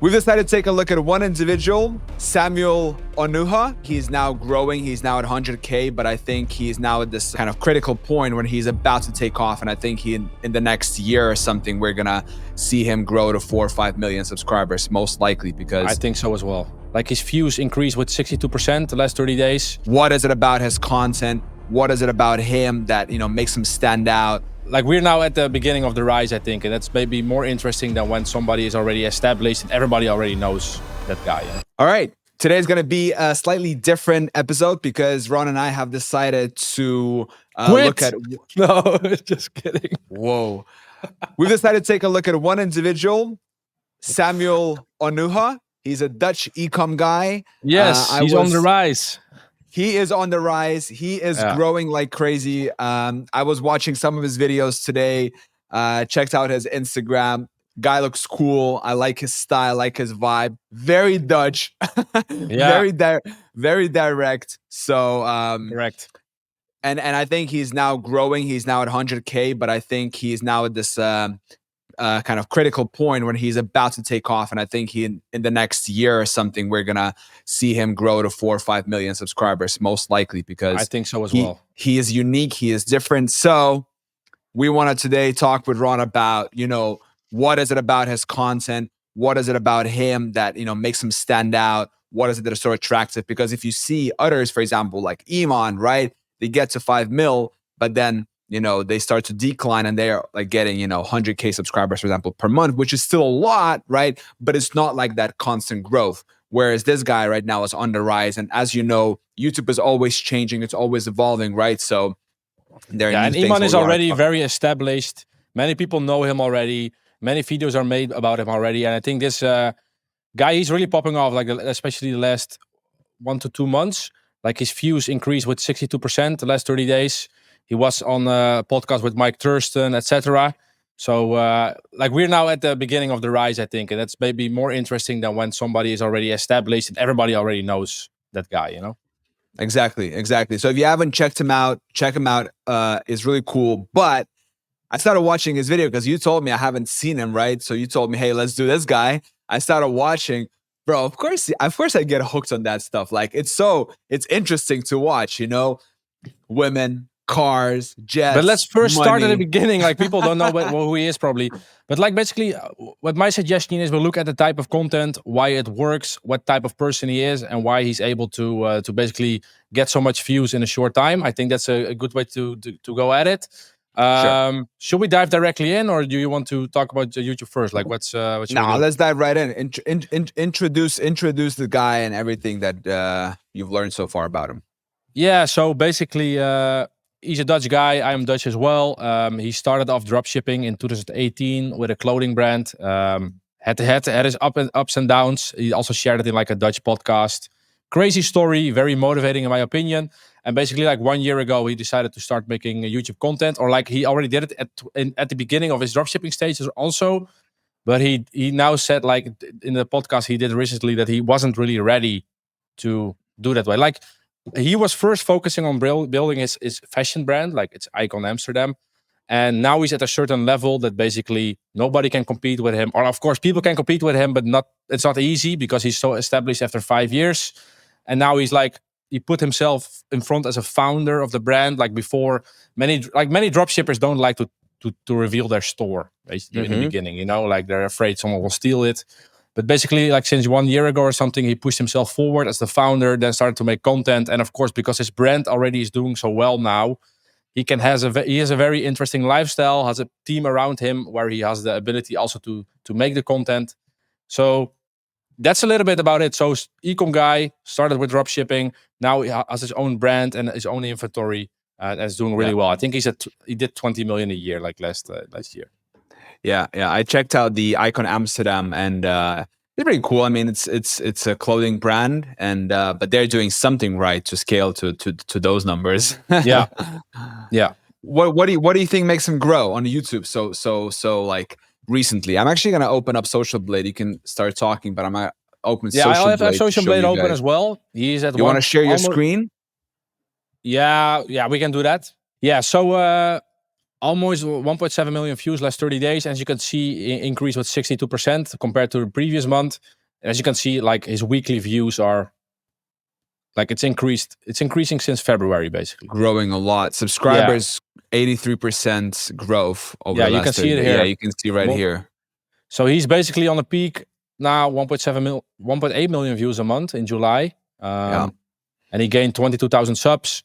We've decided to take a look at one individual, Samuel Onuha. He's now growing. He's now at 100K, but I think he's now at this kind of critical point when he's about to take off. And I think in the next year or something, we're going to see him grow to 4 or 5 million subscribers, most likely, because I think so as well. Like his views increased with 62% the last 30 days. What is it about his content? What is it about him that, makes him stand out? Like we're now at the beginning of the rise, I think, and that's maybe more interesting than when somebody is already established and everybody already knows that guy. Yeah? All right. Today's going to be a slightly different episode because Ron and I have decided to look at... No, just kidding. Whoa. We've decided to take a look at one individual, Samuel Onuha. He's a Dutch e-com guy. Yes, he's on the rise. He is on the rise. He is growing like crazy. I was watching some of his videos today. Checked out his Instagram. Guy looks cool. I like his style, like his vibe. Very Dutch. Very direct. So correct. And I think he's now growing. He's now at 100K, but I think he's now at this kind of critical point when he's about to take off. And I think in the next year or something, we're going to see him grow to 4 or 5 million subscribers, most likely, because I think so as well. He is unique. He is different. So we want to today talk with Ron about, what is it about his content? What is it about him that, makes him stand out? What is it that is so attractive? Because if you see others, for example, like Iman, right? They get to 5 mil, but then they start to decline and they're like getting, 100K subscribers, for example, per month, which is still a lot, right? But it's not like that constant growth. Whereas this guy right now is on the rise. And as you know, YouTube is always changing. It's always evolving, right? So there are new things. Iman is already very established. Many people know him already. Many videos are made about him already. And I think this guy, he's really popping off, like especially the last 1 to 2 months. Like his views increased with 62% the last 30 days. He was on a podcast with Mike Thurston, etc. So, like we're now at the beginning of the rise, I think, and that's maybe more interesting than when somebody is already established and everybody already knows that guy. Exactly. So if you haven't checked him out, check him out. It's really cool. But I started watching his video because you told me I haven't seen him, right? So you told me, hey, let's do this guy. I started watching. Bro, of course I get hooked on that stuff. Like it's interesting to watch, women, cars, jets. But let's first start at the beginning. Like people don't know who he is probably. But like basically what my suggestion is, we'll look at the type of content, why it works, what type of person he is, and why he's able to basically get so much views in a short time. I think that's a good way to go at it. Sure. Should we dive directly in, or do you want to talk about YouTube first? Like what's let's dive right in. Introduce the guy and everything that you've learned so far about him. Yeah, so basically he's a Dutch guy. I'm Dutch as well. He started off dropshipping in 2018 with a clothing brand. Had his ups and downs. He also shared it in like a Dutch podcast. Crazy story, very motivating in my opinion. And basically, like 1 year ago, he decided to start making YouTube content, or like he already did it at the beginning of his dropshipping stages also. But he now said, like in the podcast he did recently, that he wasn't really ready to do that way. Like he was first focusing on building his fashion brand, like it's Icon Amsterdam. And now he's at a certain level that basically nobody can compete with him. Or of course, people can compete with him, but it's not easy because he's so established after 5 years. And now he put himself in front as a founder of the brand. Like before, many dropshippers don't like to reveal their store basically in the beginning, like they're afraid someone will steal it. But basically, like since 1 year ago or something, he pushed himself forward as the founder, then started to make content. And of course, because his brand already is doing so well now, he has a very interesting lifestyle, has a team around him where he has the ability also to make the content. So that's a little bit about it. So e-com guy, started with dropshipping. Now he has his own brand and his own inventory, and is doing really well. I think he did 20 million a year, like last year. Yeah. I checked out the Icon Amsterdam, and it's pretty cool. I mean, it's a clothing brand, and but they're doing something right to scale to those numbers. Yeah. What do you think makes him grow on YouTube so like recently? I'm actually gonna open up Social Blade. You can start talking, but I'm gonna open. Yeah, Social I'll have Blade Social Blade open as well. He's at. You want to share your screen? Yeah, we can do that. Yeah, so almost 1.7 million views last 30 days. As you can see, increase with 62% compared to the previous month. As you can see, like his weekly views are like it's increased. It's increasing since February, basically. Growing a lot. Subscribers, 83% growth over the you last can 30 see it days. here. Yeah, you can see right here. So he's basically on the peak now, 1.8 million views a month in July. And he gained 22,000 subs.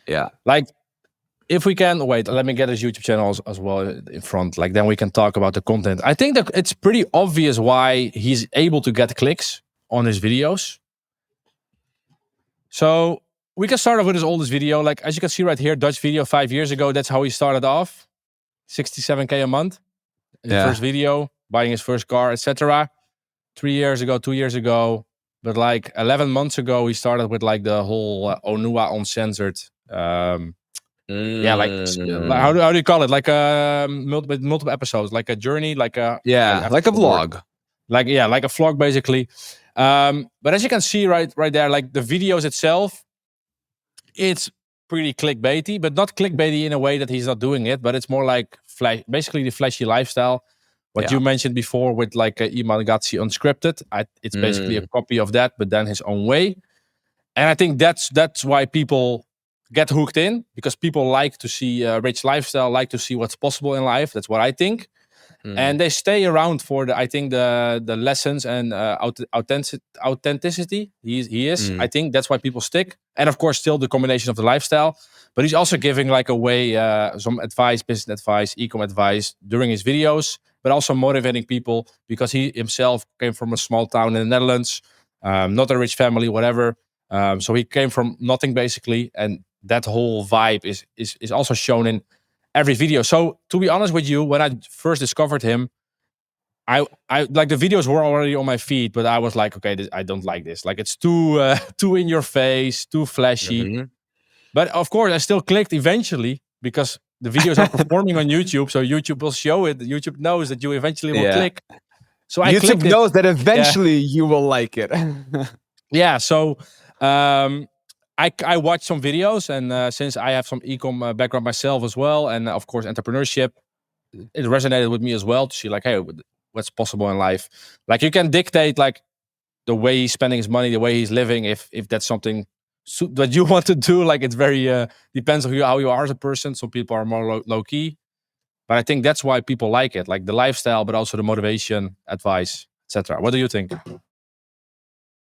Yeah. Like, if we can wait, let me get his YouTube channel as well in front. Like, then we can talk about the content. I think that it's pretty obvious why he's able to get clicks on his videos. So we can start off with his oldest video. Like, as you can see right here, Dutch video 5 years ago. That's how he started off. 67K a month. His first video, buying his first car, etc. 3 years ago, 2 years ago. But like 11 months ago, he started with like the whole Onuha uncensored. Yeah, like how do you call it? Like multiple episodes, like a journey, like a like a vlog. Like a vlog basically. But as you can see right there, like the videos itself, it's pretty clickbaity, but not clickbaity in a way that he's not doing it, but it's more like basically the flashy lifestyle. What you mentioned before with like Iman Gatsi Unscripted, it's basically a copy of that, but then his own way. And I think that's why people get hooked in, because people like to see a rich lifestyle, like to see what's possible in life. That's what I think. And they stay around for the lessons and authenticity. He is. I think that's why people stick. And of course, still the combination of the lifestyle. But he's also giving like away some advice, business advice, e-com advice during his videos, but also motivating people because he himself came from a small town in the Netherlands, not a rich family, whatever. So he came from nothing basically, and that whole vibe is also shown in every video. So to be honest with you, when I first discovered him, I like the videos were already on my feed, but I was like, okay, I don't like this. Like it's too in your face, too flashy. But of course, I still clicked eventually because the videos are performing on YouTube, so YouTube will show it. YouTube knows that you eventually will click. So I YouTube knows that eventually you will like it. So I watched some videos, and since I have some e-com background myself as well, and of course entrepreneurship, it resonated with me as well to see like, hey, what's possible in life. Like you can dictate like the way he's spending his money, the way he's living, if that's something that you want to do. Like it's very depends on how you are as a person. Some people are more low key, but I think that's why people like it, like the lifestyle, but also the motivation, advice, etc. What do you think?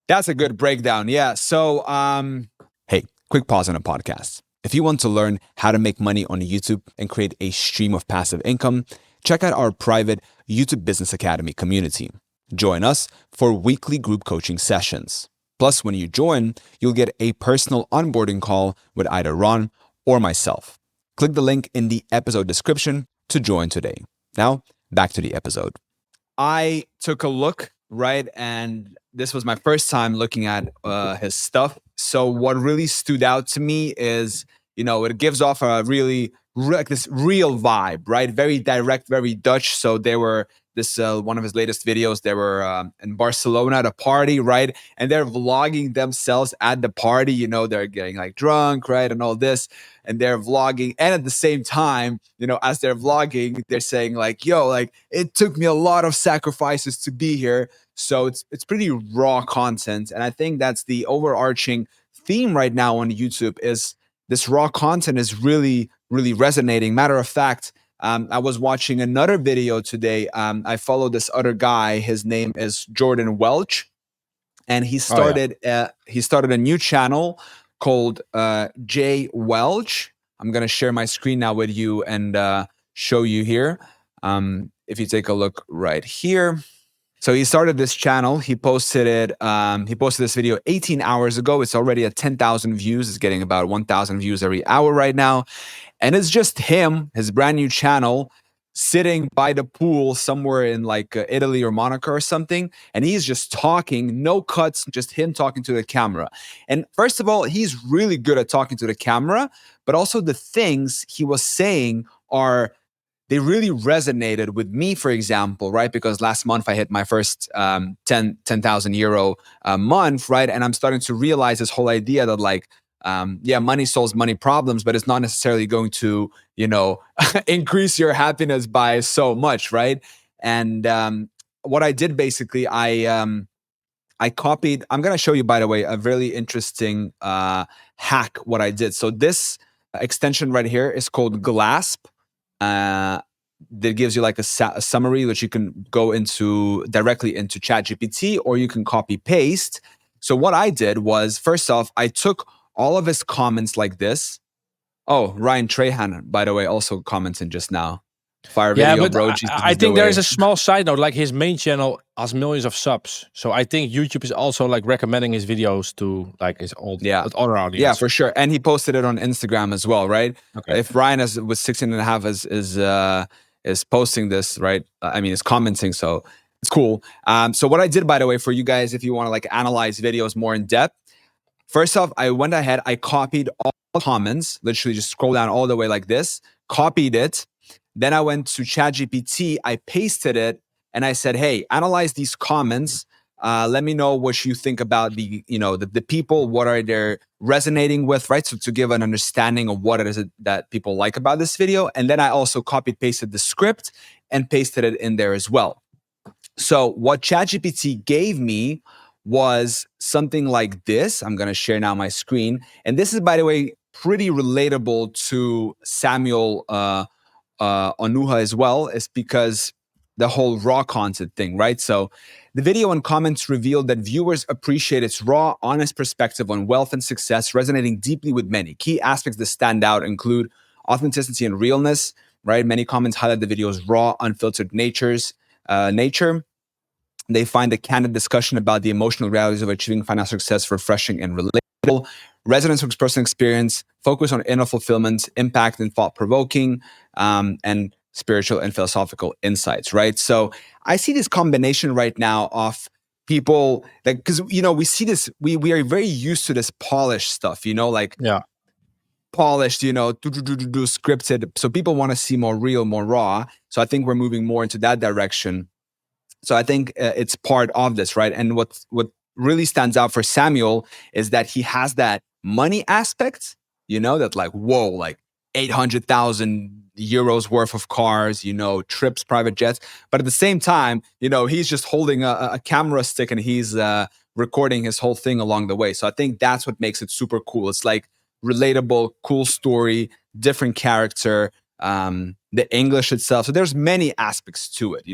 That's a good breakdown. Yeah. So, hey, quick pause on a podcast. If you want to learn how to make money on YouTube and create a stream of passive income, check out our private YouTube Business Academy community. Join us for weekly group coaching sessions. Plus, when you join, you'll get a personal onboarding call with either Ron or myself. Click the link in the episode description to join today. Now, back to the episode. I took a look, right? And this was my first time looking at his stuff. So what really stood out to me is, it gives off a really like this real vibe, right? Very direct, very Dutch. So they were one of his latest videos. They were in Barcelona at a party, right? And they're vlogging themselves at the party. They're getting like drunk, right, and all this, and they're vlogging. And at the same time, as they're vlogging, they're saying like, "Yo, like it took me a lot of sacrifices to be here." So it's pretty raw content, and I think that's the overarching theme right now on YouTube. Is this raw content is really, really resonating. Matter of fact, I was watching another video today. I follow this other guy. His name is Jordan Welch, and he started a new channel called J Welch. I'm gonna share my screen now with you and show you here. If you take a look right here. So he started this channel. He posted it. He posted this video 18 hours ago. It's already at 10,000 views. It's getting about 1,000 views every hour right now. And it's just him, his brand new channel, sitting by the pool somewhere in like Italy or Monaco or something. And he's just talking, no cuts, just him talking to the camera. And first of all, he's really good at talking to the camera, but also the things he was saying they really resonated with me, for example, right? Because last month I hit my first 10,000 euro month, right? And I'm starting to realize this whole idea that like, yeah, money solves money problems, but it's not necessarily going to, increase your happiness by so much, right? And what I did basically, I copied. I'm going to show you, by the way, a really interesting hack. What I did. So this extension right here is called Glasp. That gives you like a summary, which you can go into directly into ChatGPT, or you can copy paste. So what I did was, first off, I took all of his comments like this. Oh, Ryan Trahan, by the way, also commenting just now. Fire Yeah, video, but bro. Jesus I is the think there is way. a small side note. Like his main channel has millions of subs, so I think YouTube is also like recommending his videos to like his Yeah. other audience. Yeah, for sure. And he posted it on Instagram as well, right? Okay. If Ryan with 16 and a half is posting this, right? I mean, is commenting, so it's cool. So what I did, by the way, for you guys, if you want to like analyze videos more in depth, first off, I went ahead, I copied all the comments, literally just scroll down all the way like this, copied it. Then I went to ChatGPT, I pasted it, and I said, hey, analyze these comments. Let me know what you think about the people, what are they resonating with, right? So to give an understanding of what it is that people like about this video. And then I also copied pasted the script and pasted it in there as well. So what ChatGPT gave me was something like this. I'm going to share now my screen. And this is, by the way, pretty relatable to Samuel Onuha as well, is because the whole raw content thing, right? So the video and comments revealed that viewers appreciate its raw, honest perspective on wealth and success, resonating deeply with many. Key aspects that stand out include authenticity and realness, right? Many comments highlight the video's raw, unfiltered nature. They find a candid discussion about the emotional realities of achieving financial success refreshing and relatable. Resonance with personal experience, focus on inner fulfillment, impact and thought-provoking, and spiritual and philosophical insights, right? So I see this combination right now of people, like, because we see this, we are very used to this polished stuff, like Yeah. polished, scripted. So people want to see more real, more raw. So I think we're moving more into that direction. So I think it's part of this, right? And what really stands out for Samuel is that he has that money aspect, that like, whoa, like 800,000 euros worth of cars, trips, private jets. But at the same time, he's just holding a camera stick and he's recording his whole thing along the way. So I think that's what makes it super cool. It's like relatable, cool story, different character, the English itself. So there's many aspects to it,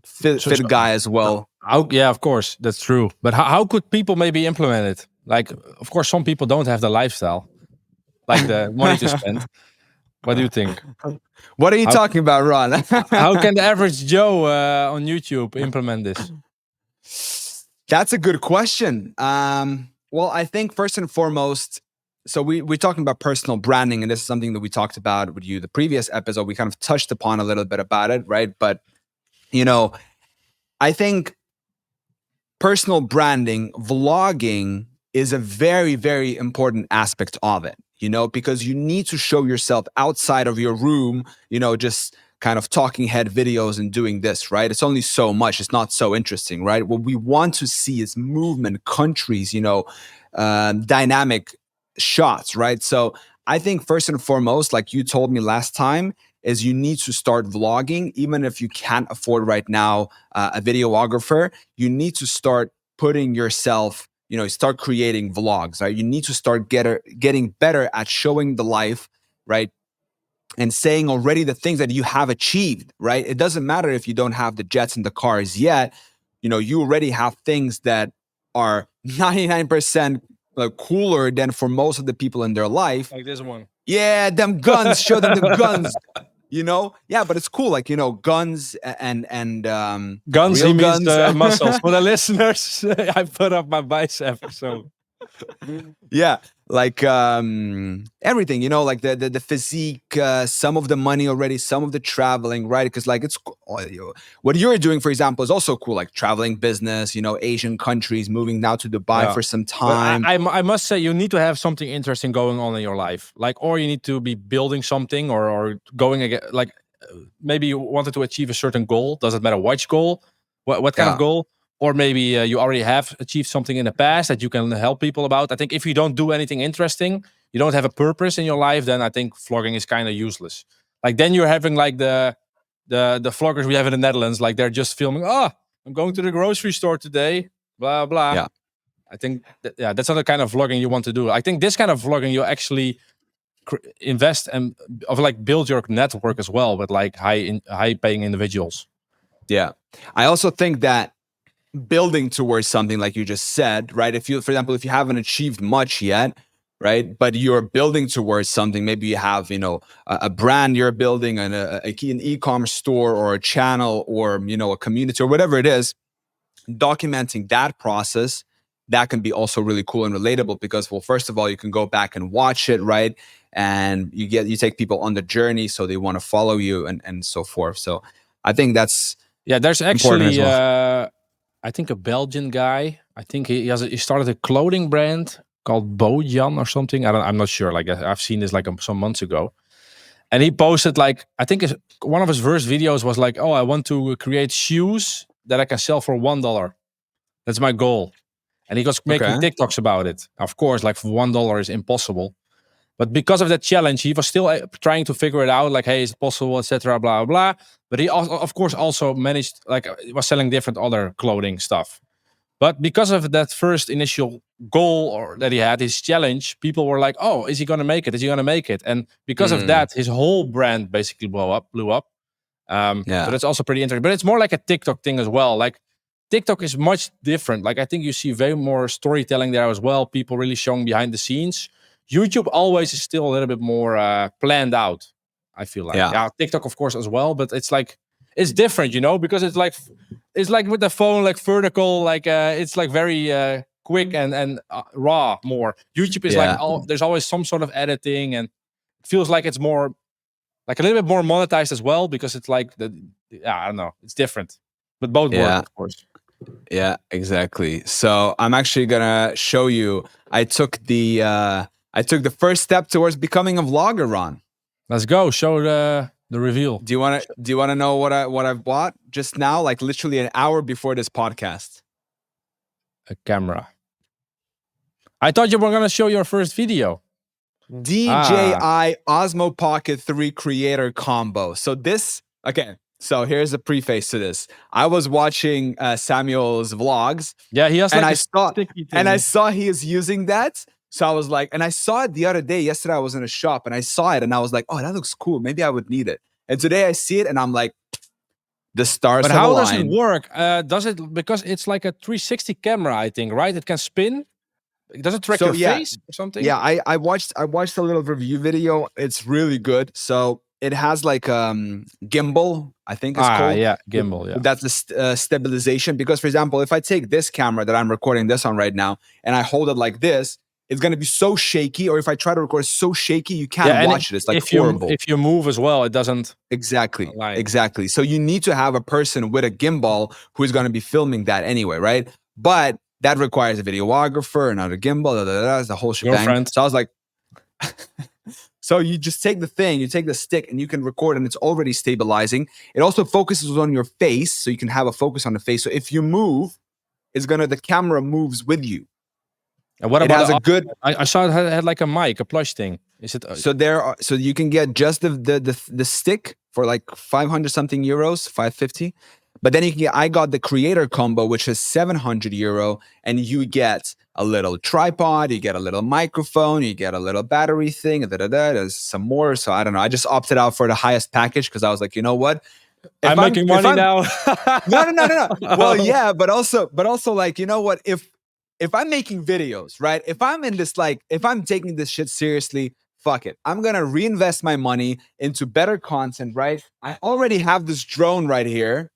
fit guy as well. Yeah, of course, that's true. But how could people maybe implement it? Like, of course, some people don't have the lifestyle, like the money to spend. What do you think? What are you talking about, Ron? How can the average Joe on YouTube implement this? That's a good question. Well, I think first and foremost, so we're talking about personal branding, and this is something that we talked about with you the previous episode. We kind of touched upon a little bit about it, right? But I think personal branding, vlogging is a very, very important aspect of it, because you need to show yourself outside of your room, just kind of talking head videos and doing this, right? It's only so much. It's not so interesting, right? What we want to see is movement, countries, dynamic shots, right? So I think first and foremost, like you told me last time, is you need to start vlogging. Even if you can't afford right now a videographer, you need to start putting yourself, start creating vlogs, right? You need to start getting better at showing the life, right? And saying already the things that you have achieved, right? It doesn't matter if you don't have the jets and the cars yet. You already have things that are 99% cooler than for most of the people in their life. Like this one. Yeah, them guns. Show them the guns. Yeah, but it's cool. Like guns and Guns. real He means guns. muscles. For the listeners, I put up my bicep. So yeah, like everything, like the physique, some of the money already, some of the traveling, right? Because like it's what you're doing, for example, is also cool, like traveling business, Asian countries, moving now to Dubai for some time. I must say, you need to have something interesting going on in your life, like, or you need to be building something or going again, like maybe you wanted to achieve a certain goal. Doesn't matter which goal, what kind of goal. or maybe you already have achieved something in the past that you can help people about. I think if you don't do anything interesting, you don't have a purpose in your life, then I think vlogging is kind of useless. Like then you're having like the vloggers we have in the Netherlands, like they're just filming. Oh, I'm going to the grocery store today. Blah blah. Yeah. I think that's not the kind of vlogging you want to do. I think this kind of vlogging you actually invest and of like build your network as well with like high paying individuals. Yeah. I also think that building towards something like you just said, right? If you, for example, if you haven't achieved much yet, right, but you're building towards something, maybe you have, you know, a brand you're building, an e-commerce store or a channel or, you know, a community or whatever it is, documenting that process, that can be also really cool and relatable because, well, first of all, you can go back and watch it, right? And you take people on the journey, so they want to follow you and so forth. So I think that's there's important as actually well. I think a Belgian guy. I think he started a clothing brand called Bojan or something. I'm not sure. Like I've seen this like some months ago, and he posted like I think one of his first videos was like, "Oh, I want to create shoes that I can sell for $1. That's my goal." And he was making Okay. TikToks about it. Of course, like for $1 is impossible. But because of that challenge, he was still trying to figure it out. Like, hey, is it possible, etc. Blah blah. But he, of course, also managed. Like, was selling different other clothing stuff. But because of that first initial goal or that he had, his challenge, people were like, "Oh, is he gonna make it? Is he gonna make it?" And because of Mm, that, his whole brand basically blew up. So yeah. that's also pretty interesting. But it's more like a TikTok thing as well. Like TikTok is much different. Like I think you see way more storytelling there as well. People really showing behind the scenes. YouTube always is still a little bit more planned out. I feel like, Yeah. yeah, TikTok of course as well, but it's like it's different, you know, because it's like with the phone, like vertical, like it's like very quick and raw. More YouTube is like Yeah. there's always some sort of editing, and it feels like it's more like a little bit more monetized as well because it's like I don't know, it's different, but both work, Yeah. of course. Yeah, exactly. So I'm actually gonna show you. I took the first step towards becoming a vlogger, Ron. Let's go. Show the reveal. Do you wanna know what I've bought just now? Like literally an hour before this podcast. A camera. I thought you were gonna show your first video. DJI Osmo Pocket 3 creator combo. So this, okay, so here's a preface to this. I was watching Samuel's vlogs, Yeah, he has and like I a saw sticky and I thing. saw he is using that. So I was like, and I saw it the other day. Yesterday I was in a shop and I saw it and I was like, oh, that looks cool. Maybe I would need it. And today I see it and I'm like, the stars But have how does it aligned. work? Does it because it's like a 360 camera? I think right. It can spin. Does it track So your yeah, face or something? yeah, I watched a little review video. It's really good. So it has like gimbal, I think it's called. Yeah, gimbal. Yeah. That's the stabilization. Because for example, if I take this camera that I'm recording this on right now and I hold it like this, it's gonna be so shaky. Or if I try to record, it's so shaky you Yeah, can't and watch it. It's like horrible. if you move as well, it doesn't Exactly. align. Exactly. So you need to have a person with a gimbal who is going to be filming that anyway, right? But that requires a videographer, another gimbal, it's the whole Your shebang. friend. So I was like, so you just take the thing, you take the stick, and you can record, and it's already stabilizing. It also focuses on your face, so you can have a focus on the face. So if you move, the camera moves with you. And what It about has a good. I saw it had like a mic, a plush thing. Is it? So you can get just the stick for like 500 something euros, 550. But then you can get, I got the creator combo, which is 700 euro, and you get a little tripod, you get a little microphone, you get a little battery thing, there's some more. So I don't know. I just opted out for the highest package because I was like, you know what? I'm making money now. No. Well, yeah, but also like, you know what? If I'm making videos, right? If I'm in this, like, if I'm taking this shit seriously, fuck it. I'm gonna reinvest my money into better content, right? I already have this drone right here.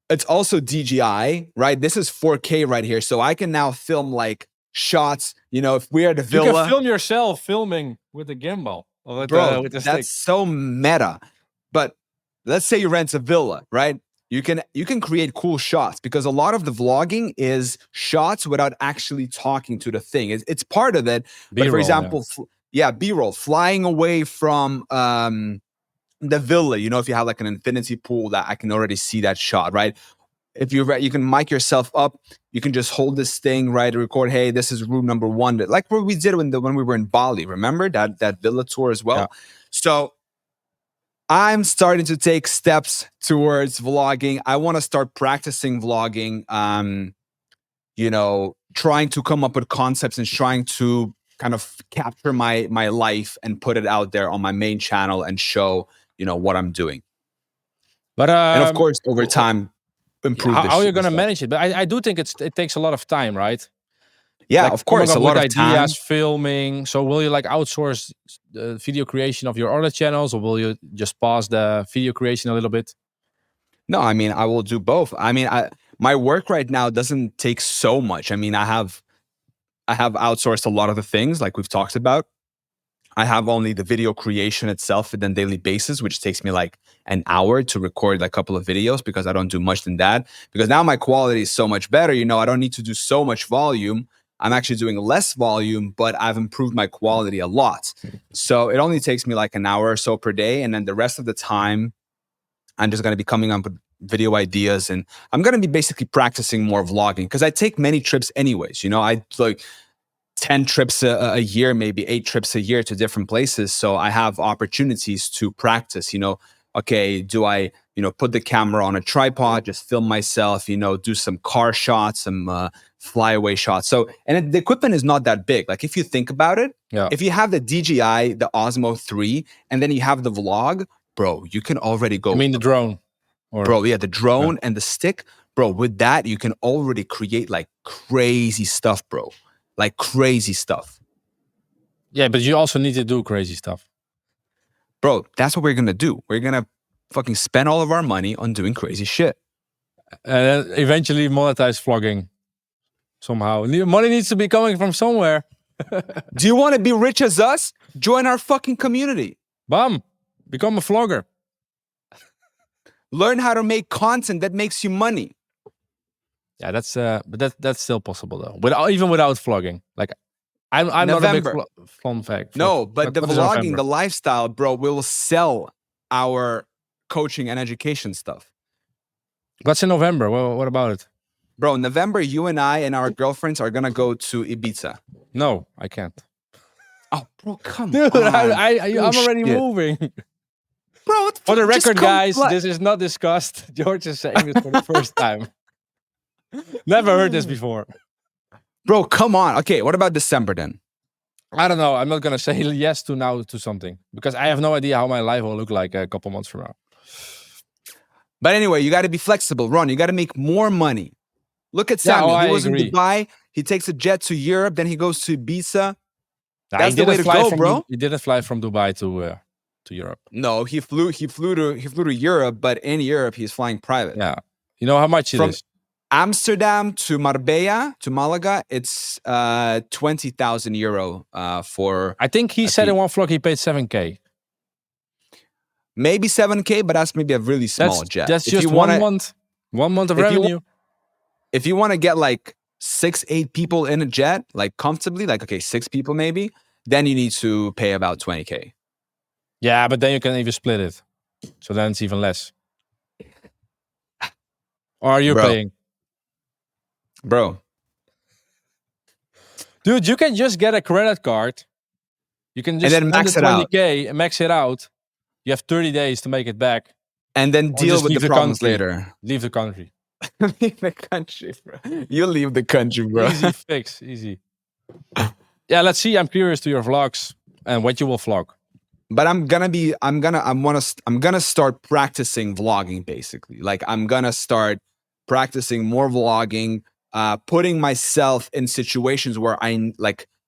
It's also DJI, right? This is 4K right here. So I can now film like shots, if we're at the You can villa. film yourself filming with the gimbal or Bro, with the stick. that's so meta. But let's say you rent a villa, right? You can create cool shots because a lot of the vlogging is shots without actually talking to the thing. It's part of it. But for B-roll, example, B-roll, flying away from the villa. If you have like an infinity pool, that I can already see that shot, right? if you can mic yourself up, you can just hold this thing, right? Record, hey, this is room number 1. Like what we did when we were in Bali, remember that villa tour as well? Yeah. So I'm starting to take steps towards vlogging. I want to start practicing vlogging. Trying to come up with concepts and trying to kind of capture my life and put it out there on my main channel and show, what I'm doing. But And of course, over time, improve how this are you shit and going to stuff. manage it? But I do think it takes a lot of time, right? Yeah, Like of course, coming a up lot with of time. ideas, filming. So will you like outsource the video creation of your other channels, or will you just pause the video creation a little bit? No, I mean, I will do both. I mean, my work right now doesn't take so much. I mean, I have outsourced a lot of the things like we've talked about. I have only the video creation itself on a daily basis, which takes me like an hour to record a couple of videos because I don't do much than that. Because now my quality is so much better. I don't need to do so much volume. I'm actually doing less volume, but I've improved my quality a lot. So it only takes me like an hour or so per day. And then the rest of the time, I'm just going to be coming up with video ideas, and I'm going to be basically practicing more vlogging because I take many trips anyways. I like 10 trips a year, maybe 8 trips a year to different places. So I have opportunities to practice, okay, do I, put the camera on a tripod, just film myself, do some car shots, some flyaway shots. So, and the equipment is not that big. Like if you think about it, if you have the DJI, the Osmo 3, and then you have the vlog, bro, you can already go. I mean the drone. Bro, yeah, the drone and the stick, bro, with that, you can already create like crazy stuff, bro. Like crazy stuff. Yeah, but you also need to do crazy stuff. Bro, that's what we're going to do. We're going to fucking spend all of our money on doing crazy shit. Eventually monetize vlogging somehow. Money needs to be coming from somewhere. Do you want to be rich as us? Join our fucking community. Bam! Become a vlogger. Learn how to make content that makes you money. Yeah, but that's still possible though. Even without vlogging. Like I'm not a big fun fact. No, but the vlogging, the lifestyle, bro, will sell our coaching and education stuff. What's in November? What about it? Bro, in November, you and I and our girlfriends are gonna go to Ibiza. No, I can't. Oh, bro, come Dude, on. I'm already moving. Bro, for the record, guys, this is not discussed. George is saying this for the first time. Never heard this before. Bro, come on. Okay, what about December then? I don't know. I'm not going to say yes to something because I have no idea how my life will look like a couple months from now. But anyway, you got to be flexible, Ron. You got to make more money. Look at Samuel. He was in Dubai. He takes a jet to Europe. Then he goes to Ibiza. That's the way to go, bro. He didn't fly from Dubai to Europe. No, he flew to Europe, but in Europe he's flying private. Yeah. You know how much it is? Amsterdam to Marbella to Malaga, it's 20,000 euro for. I think he said in one vlog he paid 7K. Maybe 7K, but that's maybe a really small jet. That's just 1 month. 1 month of revenue. If you want to get like 6-8 people in a jet, like comfortably, like okay, 6 people maybe, then you need to pay about 20K. Yeah, but then you can even split it. So then it's even less. Or are you paying? Bro. Dude, you can just get a credit card. You can just and then max it out. 20K and max it out. You have 30 days to make it back. And then deal with the problems later. Leave the country. Leave the country, bro. You leave the country, bro. Easy fix, easy. Yeah, let's see. I'm curious to your vlogs and what you will vlog. But I'm gonna start practicing vlogging basically. Like I'm gonna start practicing more vlogging, putting myself in situations where I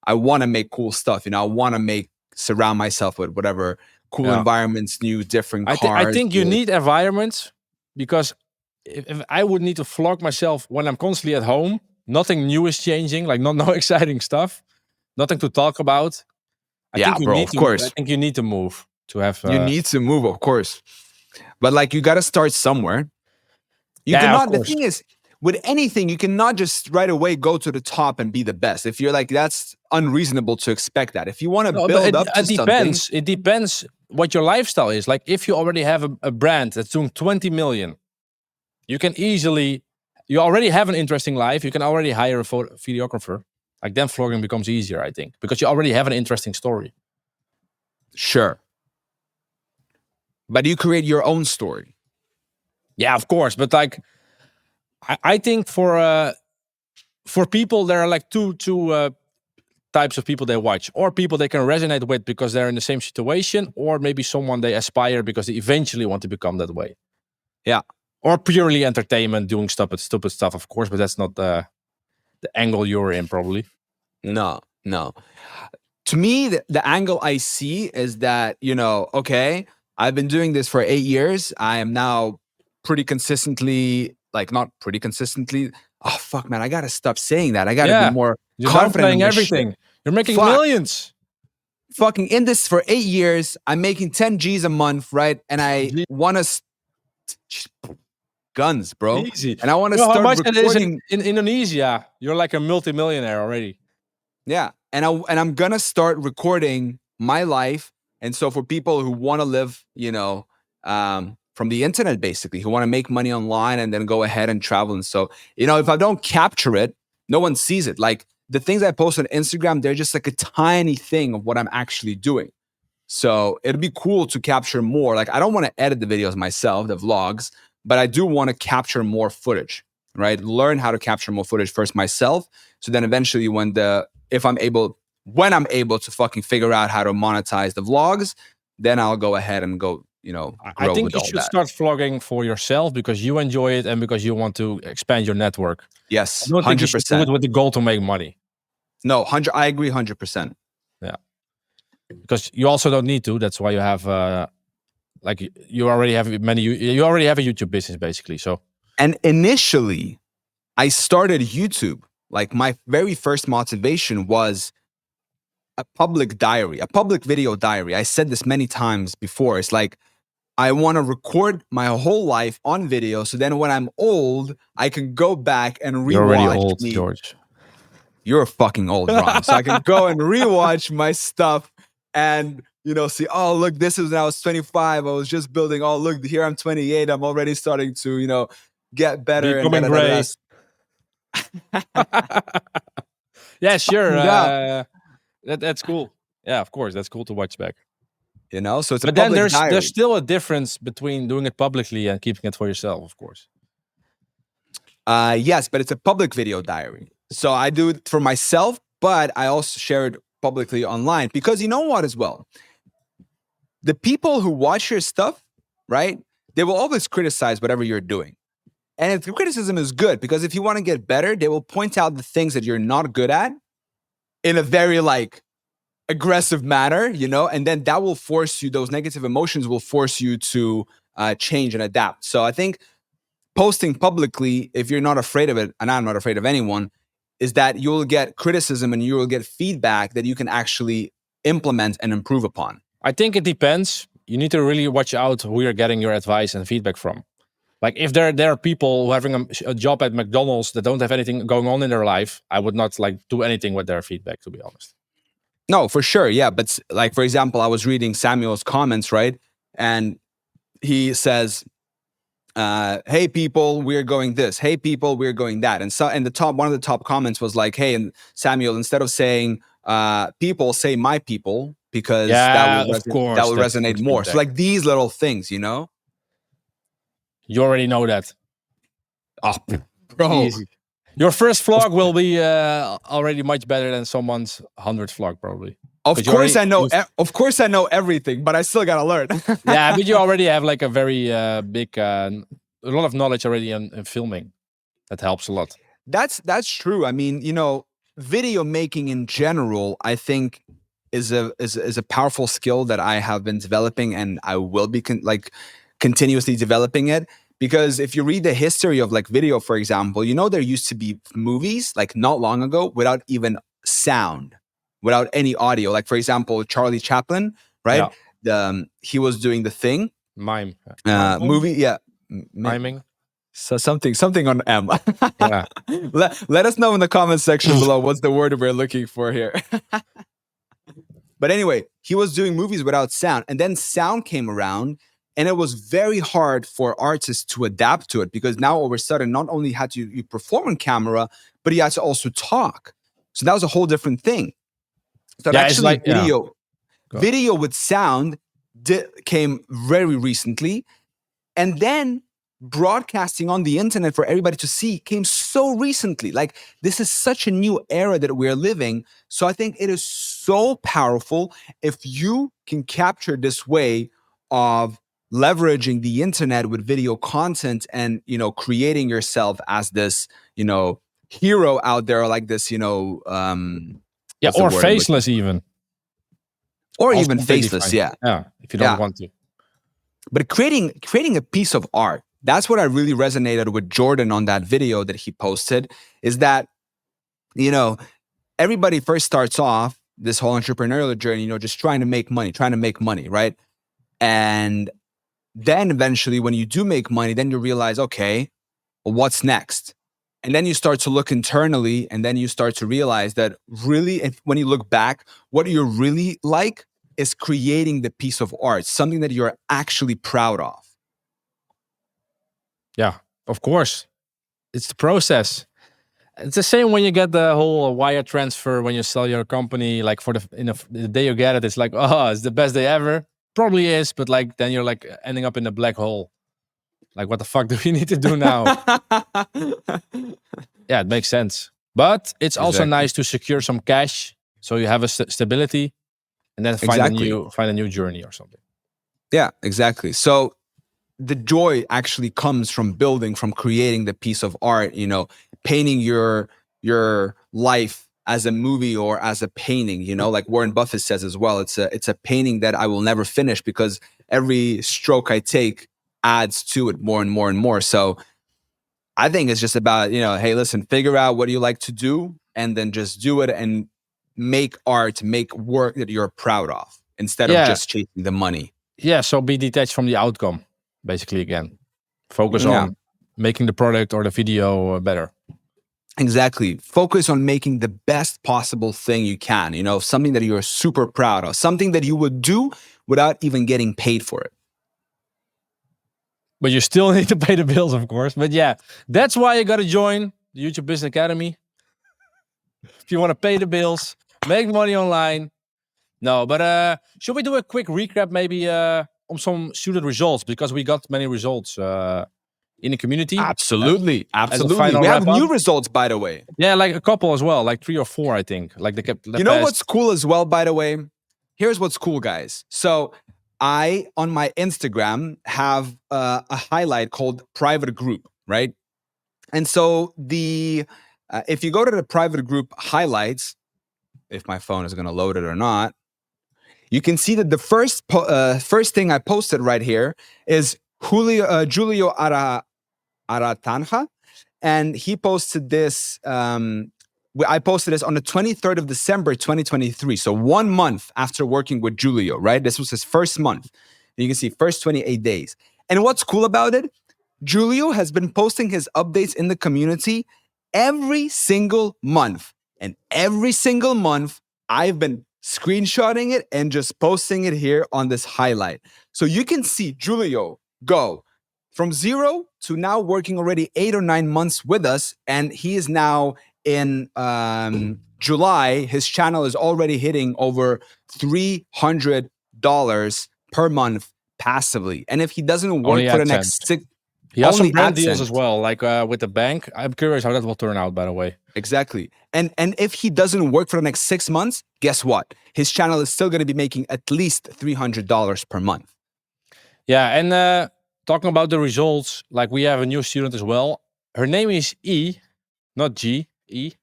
want to make cool stuff. I want to surround myself with whatever cool environments, new, different cars. I think you need environments because if I would need to vlog myself when I'm constantly at home, nothing new is changing, like no exciting stuff, nothing to talk about. I think you need to move to have. You need to move, of course. But like, you got to start somewhere. You cannot. The thing is, with anything, you cannot just right away go to the top and be the best. If you're like, that's unreasonable to expect that. If you want to build up to something, it depends what your lifestyle is. Like, if you already have a brand that's doing 20 million, you can easily you already have an interesting life. You can already hire a videographer. Like then vlogging becomes easier, I think, because you already have an interesting story. Sure. But you create your own story. Yeah, of course. But like, I think for people, there are like two types of people they watch, or people they can resonate with because they're in the same situation, or maybe someone they aspire because they eventually want to become that way. Yeah. Or purely entertainment, doing stupid stuff, of course, but that's not the angle you're in, probably. No. To me, the angle I see is that, okay, I've been doing this for 8 years. I am now pretty consistently, like not pretty consistently. Oh, fuck, man. I got to stop saying that. I got to be more You're confident in downplaying this everything. shit. You're making Fuck. millions. Fucking in this for 8 years. I'm making 10 G's a month, right? And I want to guns, bro. Easy. And I want to You know start how much it is recording. in Indonesia? You're like a multimillionaire already. Yeah. And I'm gonna start recording my life. And so for people who want to live, from the internet, basically, who want to make money online and then go ahead and travel. And so, if I don't capture it, no one sees it. Like the things I post on Instagram, they're just like a tiny thing of what I'm actually doing. So it'd be cool to capture more. Like I don't want to edit the videos myself, the vlogs, but I do want to capture more footage, right? Learn how to capture more footage first myself. So then eventually when I'm able to fucking figure out how to monetize the vlogs, then I'll go ahead and go, grow I think with you all should that. start vlogging for yourself because you enjoy it and because you want to expand your network. Yes, I don't think you should do 100%. it with the goal to make money. No, I agree 100%. Yeah. Because you also don't need to. That's why you have you already have a YouTube business basically. So, and initially I started YouTube. Like my very first motivation was a public diary, a public video diary. I said this many times before. It's like I want to record my whole life on video, so then when I'm old, I can go back and rewatch. You're already old, George. You're fucking old, Ron. So I can go and rewatch my stuff and see, oh, look, this is when I was 25. I was just building. Oh, look, here I'm 28. I'm already starting to, get better. Becoming gray. Yeah, sure. That's cool. Yeah, of course, that's cool to watch back. So it's but then there's still a difference between doing it publicly and keeping it for yourself, of course. Yes, but it's a public video diary. So I do it for myself, but I also share it publicly online because you know what as well? The people who watch your stuff, right? They will always criticize whatever you're doing. And if the criticism is good, because if you want to get better, they will point out the things that you're not good at in a very aggressive manner, and then that will force you, those negative emotions will force you to change and adapt. So I think posting publicly, if you're not afraid of it, and I'm not afraid of anyone, is that you'll get criticism and you will get feedback that you can actually implement and improve upon. I think it depends. You need to really watch out who you're getting your advice and feedback from. Like if there are people who are having a job at McDonald's that don't have anything going on in their life, I would not do anything with their feedback, to be honest. No, for sure. Yeah. But for example, I was reading Samuel's comments, right? And he says, hey people, we're going this. Hey people, we're going that. And so, and one of the top comments was like, hey, and Samuel, instead of saying people, say my people, because that will resonate more. So like these little things, You already know that. Oh, bro. Easy. Your first vlog will be already much better than someone's 100th vlog, probably. Of course I know everything, but I still gotta learn. Yeah, but you already have a very big, a lot of knowledge already in filming. That helps a lot. That's true. I mean, video making in general, I think is a powerful skill that I have been developing, and I will be continuously developing it. Because if you read the history of video, for example, there used to be movies not long ago without even sound, without any audio. Like for example, Charlie Chaplin, right? Yeah. He was doing The Thing. Mime. Movie, yeah. Miming. So something on M. Yeah. Let us know in the comments section below what's the word we're looking for here. But anyway, he was doing movies without sound, and then sound came around, And it was very hard for artists to adapt to it, because now all of a sudden, not only had you perform on camera, but you had to also talk. So that was a whole different thing. So Yeah, it's actually like video with sound came very recently. And then broadcasting on the internet for everybody to see came so recently. Like, this is such a new era that we're living. So I think it is so powerful if you can capture this way of leveraging the internet with video content, and creating yourself as this hero out there, like this what's the or word I'm looking faceless even. for? Or Also even completely faceless. fine. Yeah. If you don't want to. But creating a piece of art, that's what I really resonated with Jordan on that video that he posted, is that, everybody first starts off this whole entrepreneurial journey, just trying to make money, right? And then eventually when you do make money, then you realize, okay, well, what's next? And then you start to look internally, and then you start to realize that really, when you look back, what you're really like is creating the piece of art, something that you're actually proud of. Yeah, of course. It's the process. It's the same when you get the whole wire transfer when you sell your company. Like the day you get it, it's like, oh, it's the best day ever. Probably is, but like then you're like ending up in a black hole. Like, what the fuck do we need to do now? Yeah, it makes sense. But it's also Exactly. nice to secure some cash, so you have a stability, and then find a new journey or something. Yeah, exactly. So the joy actually comes from creating the piece of art, painting your life as a movie or as a painting, like Warren Buffett says as well. It's a painting that I will never finish, because every stroke I take adds to it more and more and more. So I think it's just about, hey, listen, figure out what you like to do, and then just do it, and make art, make work that you're proud of, instead of just chasing the money. Yeah, so be detached from the outcome, basically, again. Focus on making the product or the video better. Exactly. Focus on making the best possible thing you can, something that you're super proud of, something that you would do without even getting paid for it. But you still need to pay the bills, of course. But yeah, that's why you got to join the YouTube Business Academy. If you want to pay the bills, make money online. No, but should we do a quick recap maybe on some student results? Because we got many results in the community. Absolutely. Absolutely. We have new results, by the way. Yeah, like a couple as well, like 3 or 4, I think. Like you know what's cool as well, by the way? Here's what's cool, guys. So I, on my Instagram, have a highlight called private group, right? And so if you go to the private group highlights, if my phone is going to load it or not, you can see that the first thing I posted right here is Julio Aratanja, and he posted this. I posted this on the 23rd of December, 2023. So 1 month after working with Julio, right? This was his first month. You can see first 28 days. And what's cool about it, Julio has been posting his updates in the community every single month. And every single month, I've been screenshotting it and just posting it here on this highlight. So you can see Julio go from 0 to now working already 8 or 9 months with us. And he is now in July, his channel is already hitting over $300 per month passively. And if he doesn't work for the next 6, he has some brand deals as well, like with the bank. I'm curious how that will turn out, by the way. Exactly. And if he doesn't work for the next 6 months, guess what? His channel is still going to be making at least $300 per month. Yeah, and talking about the results, like we have a new student as well. Her name is E, not G, E.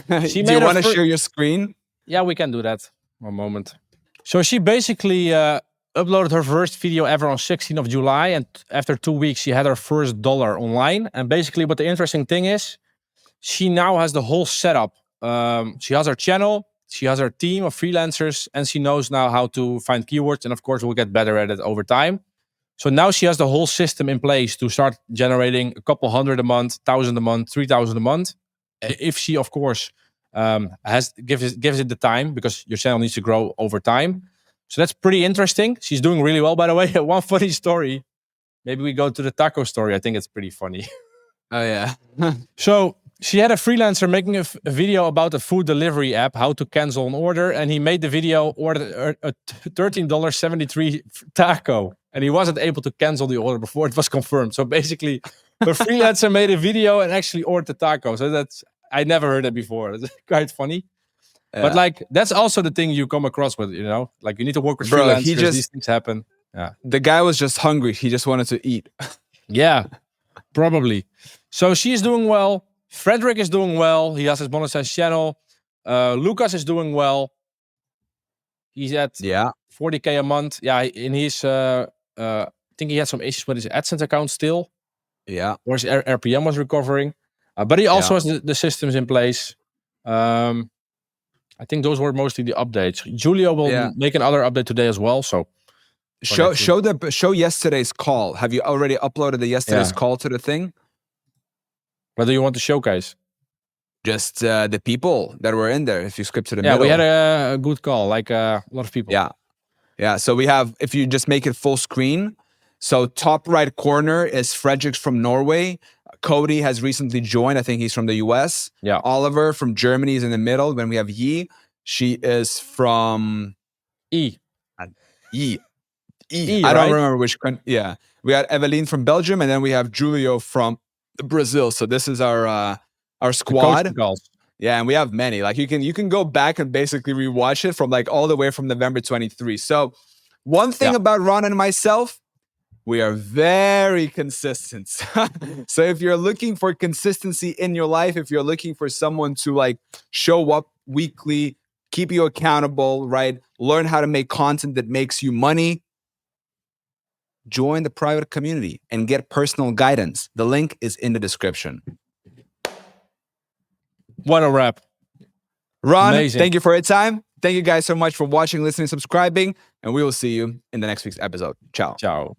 Do you want to share your screen? Yeah, we can do that. One moment. So she basically uploaded her first video ever on 16th of July. And after 2 weeks, she had her first dollar online. And basically what the interesting thing is, she now has the whole setup. She has her channel, she has her team of freelancers, and she knows now how to find keywords. And of course, we'll get better at it over time. So now she has the whole system in place to start generating a couple hundred a month, 1,000 a month, 3,000 a month. If she, of course, gives it the time, because your channel needs to grow over time. So that's pretty interesting. She's doing really well, by the way. One funny story. Maybe we go to the taco story. I think it's pretty funny. Oh yeah. So she had a freelancer making a video about a food delivery app, how to cancel an order, and he made the video, ordered a $13.73 taco, and he wasn't able to cancel the order before it was confirmed. So basically, the freelancer made a video and actually ordered the taco. So I never heard that before. It's quite funny. Yeah. But like that's also the thing you come across with, like you need to work with Bro, freelancers. These things happen. Yeah. The guy was just hungry. He just wanted to eat. Yeah, probably. So she's doing well. Frederick is doing well. He has his monetized channel. Lucas is doing well. He's at 40K a month. Yeah, and he's I think he had some issues with his AdSense account still. Yeah. Or his RPM was recovering. But he also has the systems in place. I think those were mostly the updates. Julio will make another update today as well. So show yesterday's call. Have you already uploaded the yesterday's call to the thing? What do you want to showcase? Just the people that were in there. If you skip to the middle. Yeah, we had a good call, like a lot of people. Yeah. So we have, if you just make it full screen. So top right corner is Frederick from Norway. Cody has recently joined. I think he's from the US. Yeah. Oliver from Germany is in the middle. Then we have Yi. She is from E. I don't remember which country. Yeah. We had Eveline from Belgium, and then we have Julio from Brazil. So this is our squad. Yeah, and we have many. Like you can go back and basically rewatch it from like all the way from November 23. So one thing about Ron and myself, we are very consistent. So if you're looking for consistency in your life, if you're looking for someone to like show up weekly, keep you accountable, right? Learn how to make content that makes you money, join the private community and get personal guidance. The link is in the description. What a wrap. Ron, amazing. Thank you for your time. Thank you guys so much for watching, listening, subscribing, and we will see you in the next week's episode. Ciao. Ciao.